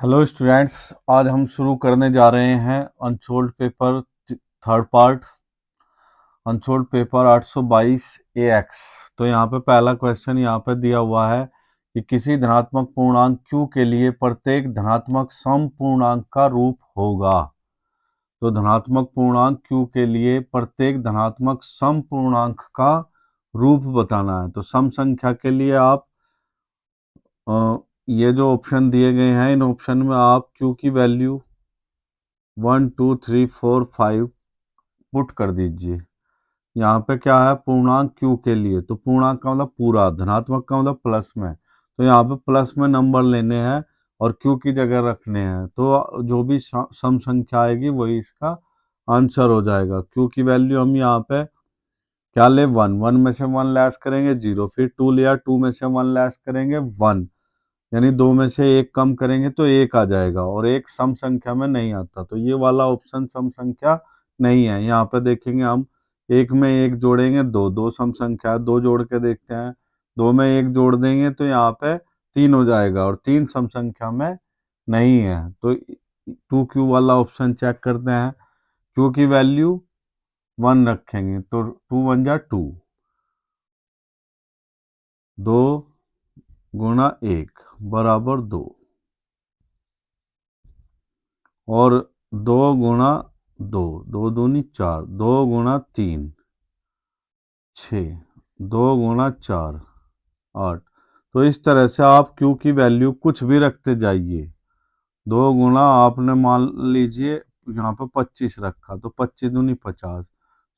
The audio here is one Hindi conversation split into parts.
हेलो स्टूडेंट्स, आज हम शुरू करने जा रहे हैं unsold paper third part, unsold paper 822 AX। तो यहाँ पे पहला क्वेश्चन यहाँ पे दिया हुआ है कि किसी धनात्मक पूर्णांक q के लिए प्रत्येक धनात्मक सम पूर्णांक का रूप होगा। तो धनात्मक पूर्णांक q के लिए प्रत्येक धनात्मक सम पूर्णांक का रूप बताना है। तो सम संख्या के लिए आप ये जो ऑप्शन दिए गए हैं, इन ऑप्शन में आप q की वैल्यू 1 2 3 4 5 पुट कर दीजिए। यहाँ पे क्या है, पूर्णांक q के लिए, तो पूर्णांक का मतलब पूरा, धनात्मक का मतलब प्लस में, तो यहाँ पे प्लस में नंबर लेने हैं और q की जगह रखने हैं। तो जो भी सम संख्या आएगी वही इसका आंसर हो जाएगा। q की वैल्यू हम यहाँ पे क्या ले, 1, 1 में से 1 लेस करेंगे 0, फिर 2 लिया, 2 में से 1 लेस करेंगे 1, यानी 2 में से 1 कम करेंगे तो 1 आ जाएगा, और 1 सम संख्या में नहीं आता, तो ये वाला ऑप्शन सम संख्या नहीं है। यहाँ पे देखेंगे हम, 1 में 1 जोड़ेंगे 2, 2 सम संख्या, 2 जोड़ के देखते हैं, 2 में 1 जोड़ देंगे तो यहाँ पे 3 हो जाएगा, और 3 सम संख्या में नहीं है। तो 2q वाला ऑप्शन चेक करते हैं। q की वैल्यू 1 रखेंगे तो 2 1 जा 2, 2 गुणा 1 बराबर 2, और 2 गुणा 2, 2 दूनी 4, 2 गुणा 3 6, 2 गुणा 4 8। तो इस तरह से आप q की वैल्यू कुछ भी रखते जाइए। 2 गुणा आपने मान लीजिए यहाँ पे 25 रखा, तो 25 दूनी 50,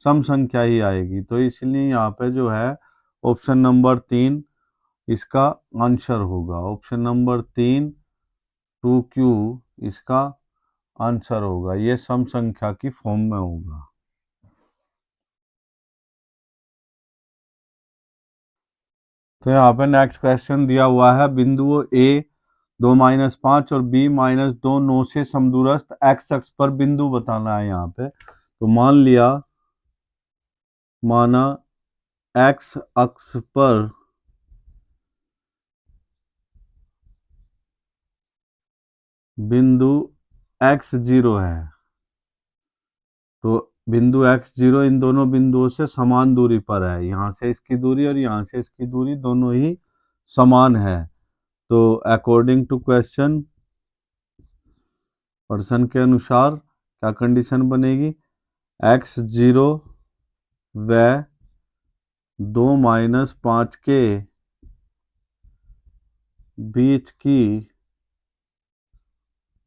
सम संख्या ही आएगी। तो इसलिए यहाँ पे जो है ऑप्शन नंबर 3 इसका आंसर होगा। ऑप्शन नंबर 3 2q इसका आंसर होगा, ये सम संख्या की फॉर्म में होगा। तो यहाँ पे नेक्स्ट क्वेश्चन दिया हुआ है, बिंदुओं A 2-5 और B -2 9 से समदूरस्थ x अक्ष पर बिंदु बताना है। यहाँ पे तो मान लिया, माना x अक्ष पर बिंदु x0 है, तो बिंदु x0 इन दोनों बिंदुओं से समान दूरी पर है। यहाँ से इसकी दूरी और यहाँ से इसकी दूरी दोनों ही समान है। तो अकॉर्डिंग टू क्वेश्चन, प्रश्न के अनुसार क्या कंडीशन बनेगी, x0 व 2-5 के बीच की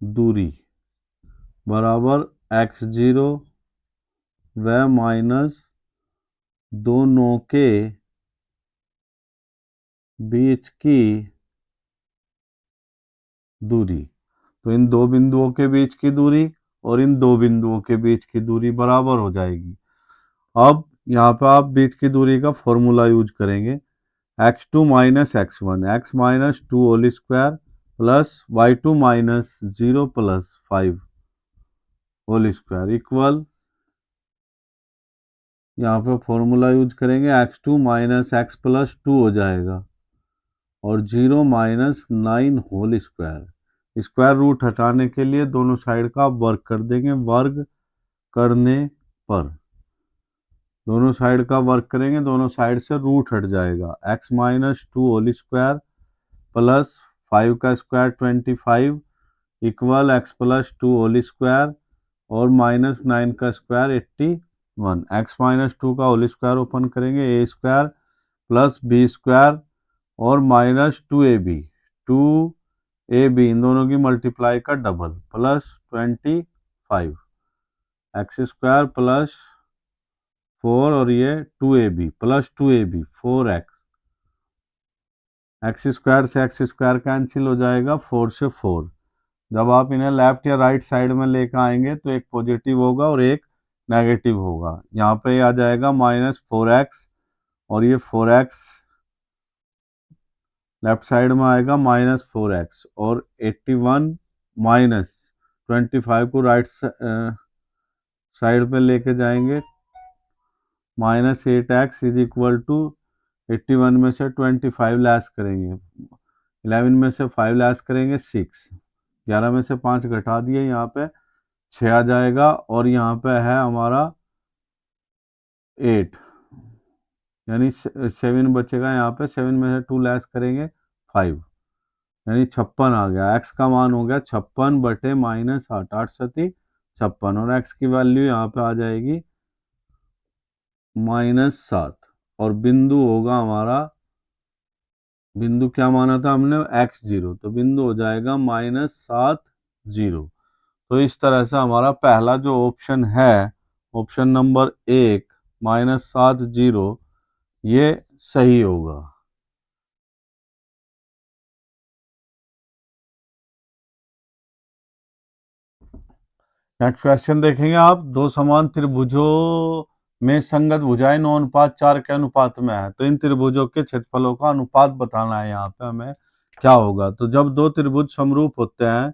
दूरी बराबर x0 व -2 के बीच की दूरी। तो इन दो बिंदुओं के बीच की दूरी और इन दो बिंदुओं के बीच की दूरी बराबर हो जाएगी। अब यहाँ पे आप बीच की दूरी का फॉर्मूला यूज करेंगे, x2 - x1 x -2 whole square plus y2 -0 plus 5 whole square equal, यहाँ पे फॉर्मूला यूज करेंगे, x2 - x प्लस 2 हो जाएगा, और 0 -9 होल स्क्वायर। स्क्वायर रूट हटाने के लिए दोनों साइड का वर्ग कर देंगे, वर्ग करने पर दोनों साइड का वर्ग करेंगे, दोनों साइड से रूट हट जाएगा। x -2 होल स्क्वायर प्लस 5 का square 25 equal x plus 2 whole square और -9 का स्क्वायर 81। x -2 का होल स्क्वायर ओपन करेंगे, a square plus b square और -2ab इन दोनों की मल्टीप्लाई का double plus 25 x square plus 4 और ये 2ab plus 2ab 4x, x square से एक्स स्क्वायर कैंसिल हो जाएगा, 4 से 4। जब आप इन्हें लेफ्ट या राइट साइड में लेकर आएंगे तो एक पॉजिटिव होगा और एक नेगेटिव होगा। यहाँ पे आ जाएगा -4x, और ये 4x लेफ्ट साइड में आएगा -4x, और 81 -25 को राइट साइड पे लेके जाएंगे, -8x इज इक्वल टू 81 में से 25 लेस करेंगे, 11 में से 5 लेस करेंगे 6, 11 में से 5 घटा दिए, यहाँ पे 6 आ जाएगा, और यहाँ पे है हमारा 8, यानी 7 बचेगा। यहाँ पे 7 में से 2 लेस करेंगे 5, यानी 56 आ गया। एक्स का मान हो गया 56 बटे -8, 8 सती 56, और एक्स की वैल्यू यहाँ पे आ जाएगी -7, और बिंदु होगा हमारा, बिंदु क्या माना था हमने, x0, तो बिंदु हो जाएगा -7, 0। तो इस तरह से हमारा पहला जो ऑप्शन है, ऑप्शन नंबर 1 -7, 0, ये सही होगा। नेक्स्ट क्वेश्चन देखेंगे आप, दो समान त्रिभुजों में संगत भुजाएं 9:4 के अनुपात में है, तो इन त्रिभुजों के क्षेत्रफलों का अनुपात बताना है। यहाँ पे हमें क्या होगा, तो जब दो त्रिभुज समरूप होते हैं,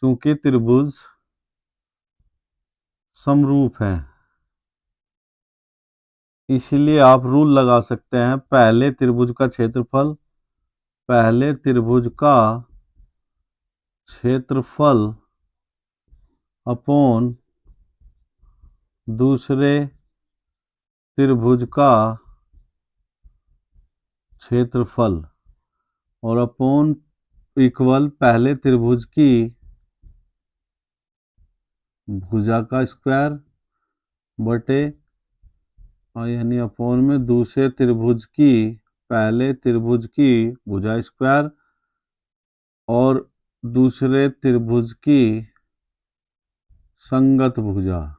चूंकि त्रिभुज समरूप हैं, इसलिए आप रूल लगा सकते हैं, पहले त्रिभुज का क्षेत्रफल, पहले त्रिभुज का क्षेत्रफल अपॉन दूसरे त्रिभुज का क्षेत्रफल, और अपॉन इक्वल पहले त्रिभुज की भुजा का स्क्वायर बटे, और यानी अपॉन में दूसरे त्रिभुज की, पहले त्रिभुज की भुजा स्क्वायर और दूसरे त्रिभुज की संगत भुजा,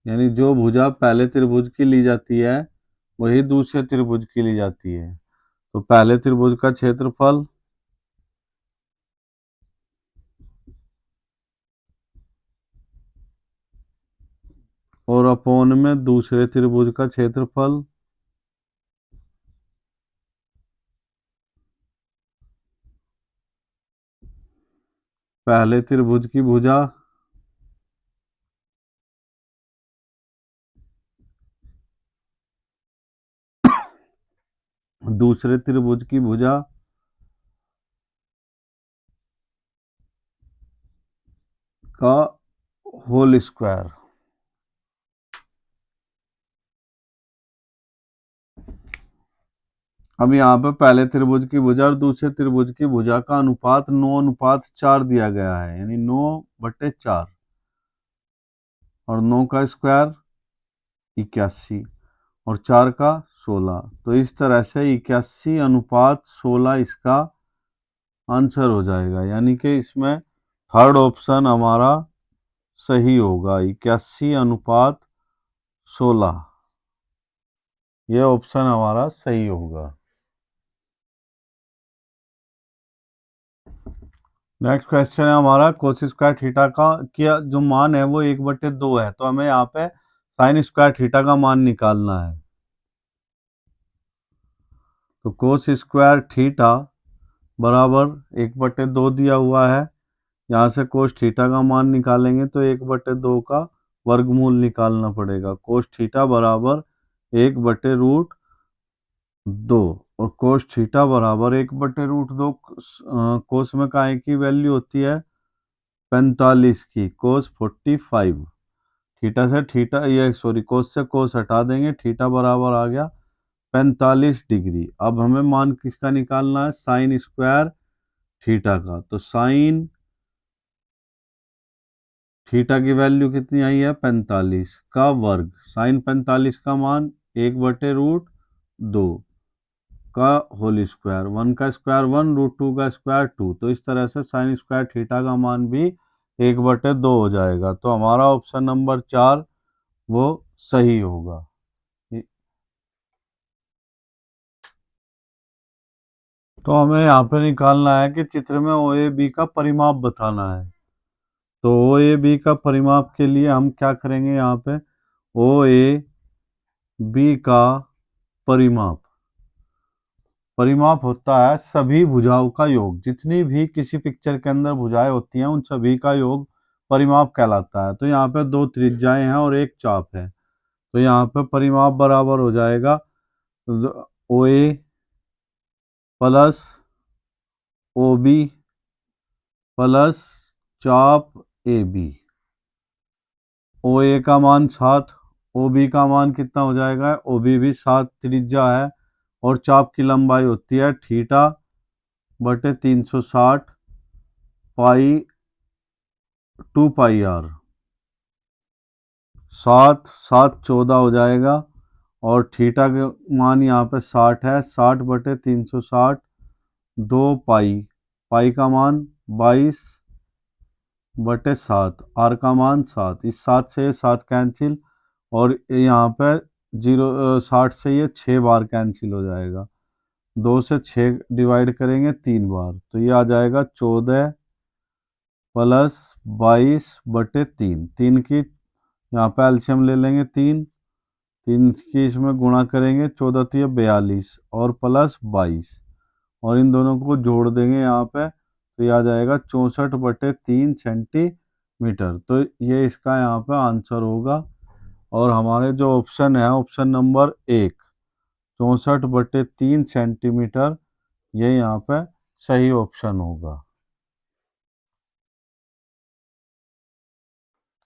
यानी जो भुजा पहले त्रिभुज की ली जाती है वही दूसरे त्रिभुज की ली जाती है। तो पहले त्रिभुज का क्षेत्रफल और अपॉन में दूसरे त्रिभुज का क्षेत्रफल, पहले त्रिभुज की भुजा दूसरे त्रिभुज की भुजा का होल स्क्वायर। अब यहाँ पे पहले त्रिभुज की भुजा और दूसरे त्रिभुज की भुजा का अनुपात 9:4 दिया गया है, यानी 9/4, और 9 का स्क्वायर 81, और 4 का 16, तो इस तरह से 81:16 इसका आंसर हो जाएगा, यानी कि इसमें थर्ड ऑप्शन हमारा सही होगा, 81:16, यह ऑप्शन हमारा सही होगा। नेक्स्ट क्वेश्चन है हमारा, कोस स्क्वायर थीटा का क्या जो मान है वो 1/2 है, तो हमें यहाँ पे साइन स्क्वायर थीटा का मान निकालना है। तो कोस स्क्वायर थीटा बराबर 1/2 दिया हुआ है, यहाँ से कोस थीटा का मान निकालेंगे तो 1/2 का वर्गमूल निकालना पड़ेगा। कोस थीटा बराबर 1/√2, और कोस थीटा बराबर 1/√2, कोस में काय की वैल्यू होती है 45 की, कोस 45, थीटा से थीटा, ये सॉरी कोस से कोस हटा देंगे, थीटा बराबर आ गया 45 डिग्री। अब हमें मान किसका निकालना है, साइन स्क्वायर थीटा का, तो साइन थीटा की वैल्यू कितनी आई है 45 का वर्ग, साइन 45 का मान 1/√2 का होल स्क्वायर, 1 का स्क्वायर 1, √2 का स्क्वायर 2, तो इस तरह से साइन स्क्वायर थीटा का मान भी 1/2 हो जाएगा। तो हमारा ऑप्शन नंबर 4 वो सही होगा। तो हमें यहाँ पे निकालना है कि चित्र में ओ ए बी का परिमाप बताना है। तो ओ ए बी का परिमाप के लिए हम क्या करेंगे, यहाँ पे ओ ए बी का परिमाप, परिमाप होता है सभी भुजाओं का योग, जितनी भी किसी पिक्चर के अंदर भुजाएं होती हैं उन सभी का योग परिमाप कहलाता है। तो यहाँ पे दो त्रिज्याएं हैं और एक चाप है, तो यहाँ पे परिमाप बराबर हो जाएगा ओ ए प्लस ओ बी प्लस चाप ए बी। ओ ए का मान 7, ओ बी का मान कितना हो जाएगा, ओ बी भी 7 त्रिज्या है, और चाप की लंबाई होती है थीटा बटे 360 पाई 2 पाई आर। 7 7 14 हो जाएगा, और थीटा के मान यहाँ पे 60 है, 60 बटे 360 2 पाई, पाई का मान 22 बटे 7, आर का मान 7, इस 7 से ये 7 कैंसिल, और यहाँ पे 60 से ये 6 बार कैंसिल हो जाएगा, 2 से 6 डिवाइड करेंगे 3 बार, तो ये आ जाएगा 14 प्लस 22 बटे 3, 3 की यहाँ पे एलसीएम ले लेंगे, 3 की इसमें गुणा करेंगे, 14 तो ये 42 और प्लस 22, और इन दोनों को जोड़ देंगे यहाँ पे, तो ये आ जाएगा 64 बटे 3 सेंटीमीटर। तो ये इसका यहाँ पे आंसर होगा, और हमारे जो ऑप्शन है, ऑप्शन नंबर 1, 64 बटे 3 सेंटीमीटर, ये यहाँ पे सही ऑप्शन होगा।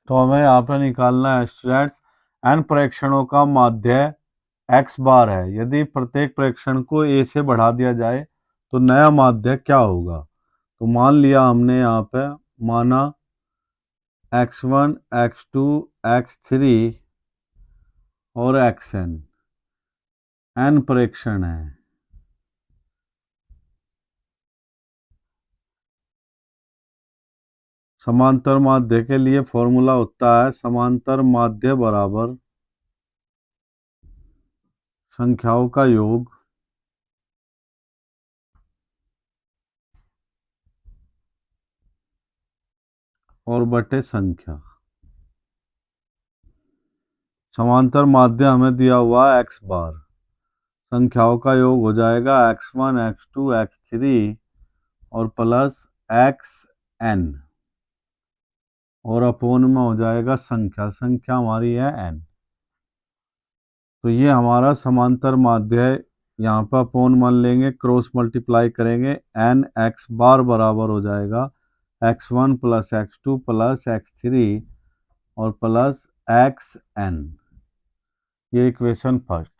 तो हमें यहाँ पे निकालना है स्टूडेंट्स, एन प्रेक्षणों का माध्य x बार है, यदि प्रत्येक प्रेक्षण को a से बढ़ा दिया जाए तो नया माध्य क्या होगा। तो मान लिया हमने यहाँ पे, माना x1 x2 x3 और xn n प्रेक्षण है। समांतर माध्य के लिए फॉर्मूला होता है समांतर माध्य बराबर संख्याओं का योग और बटे संख्या। समांतर माध्य हमें दिया हुआ है x बार, संख्याओं का योग हो जाएगा x1 x2 x3 और प्लस xn, और अपोन में हो जाएगा संख्या, संख्या हमारी है n। तो ये हमारा समांतर माध्य है, यहाँ पर अपोन मान लेंगे, क्रॉस मल्टीप्लाई करेंगे, n x बार बराबर हो जाएगा x1 plus x2 plus x3 और प्लस xn, ये इक्वेशन फर्स्ट।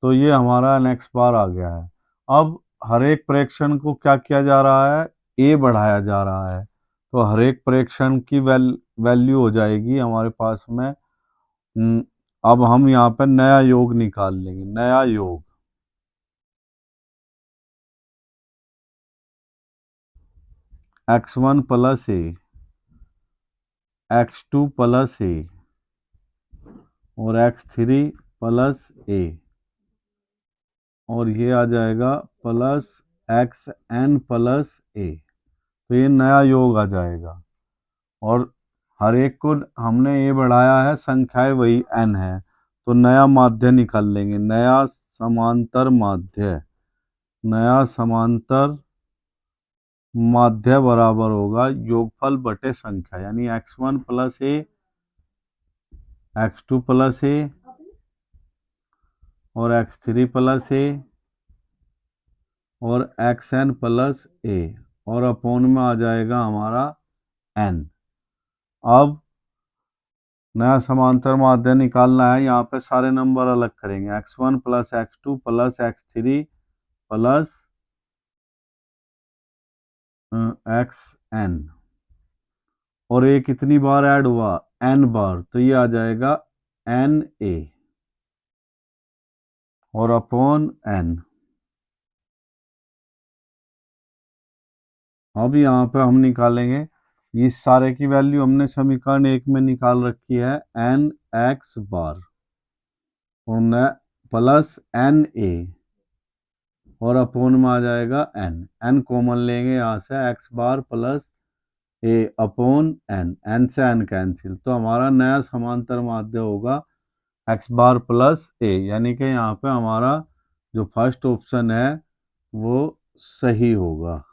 तो ये हमारा नेक्स्ट बार आ गया है। अब हर एक प्रेक्षण को क्या किया जा रहा है, ए बढ़ाया जा रहा है, तो हर एक प्रेक्षण की वैल्यू हो जाएगी हमारे पास में। अब हम यहाँ पर नया योग निकाल लेंगे, नया योग x1 प्लस ए, x2 प्लस ए और x3 प्लस ए, और ये आ जाएगा प्लस xn प्लस ए, तो ये नया योग आ जाएगा। और हर एक को हमने ये बढ़ाया है, संख्याएं वही n है, तो नया माध्य निकाल लेंगे, नया समांतर माध्य, नया समांतर माध्य बराबर होगा योगफल बटे संख्या, यानी x1 प्लस ए, x2 प्लस ए और x3 प्लस ए और xn प्लस ए, और अपोन में आ जाएगा हमारा n। अब नया समांतर माध्य निकालना है, यहाँ पे सारे नंबर अलग करेंगे, x1 plus x2 plus x3 plus xn, और ये कितनी बार ऐड हुआ, n बार, तो ये आ जाएगा na और अपॉन n। अब यहाँ पे हम निकालेंगे, इस सारे की वैल्यू हमने समीकरण 1 में निकाल रखी है, n x बार और न प्लस n a, और अपोन में आ जाएगा n कॉमन लेंगे यहाँ से, x bar plus a upon n से n कैंसिल, तो हमारा नया समांतर माध्य होगा x बार प्लस a, यानी कि यहाँ पे हमारा जो फर्स्ट ऑप्शन है वो सही होगा।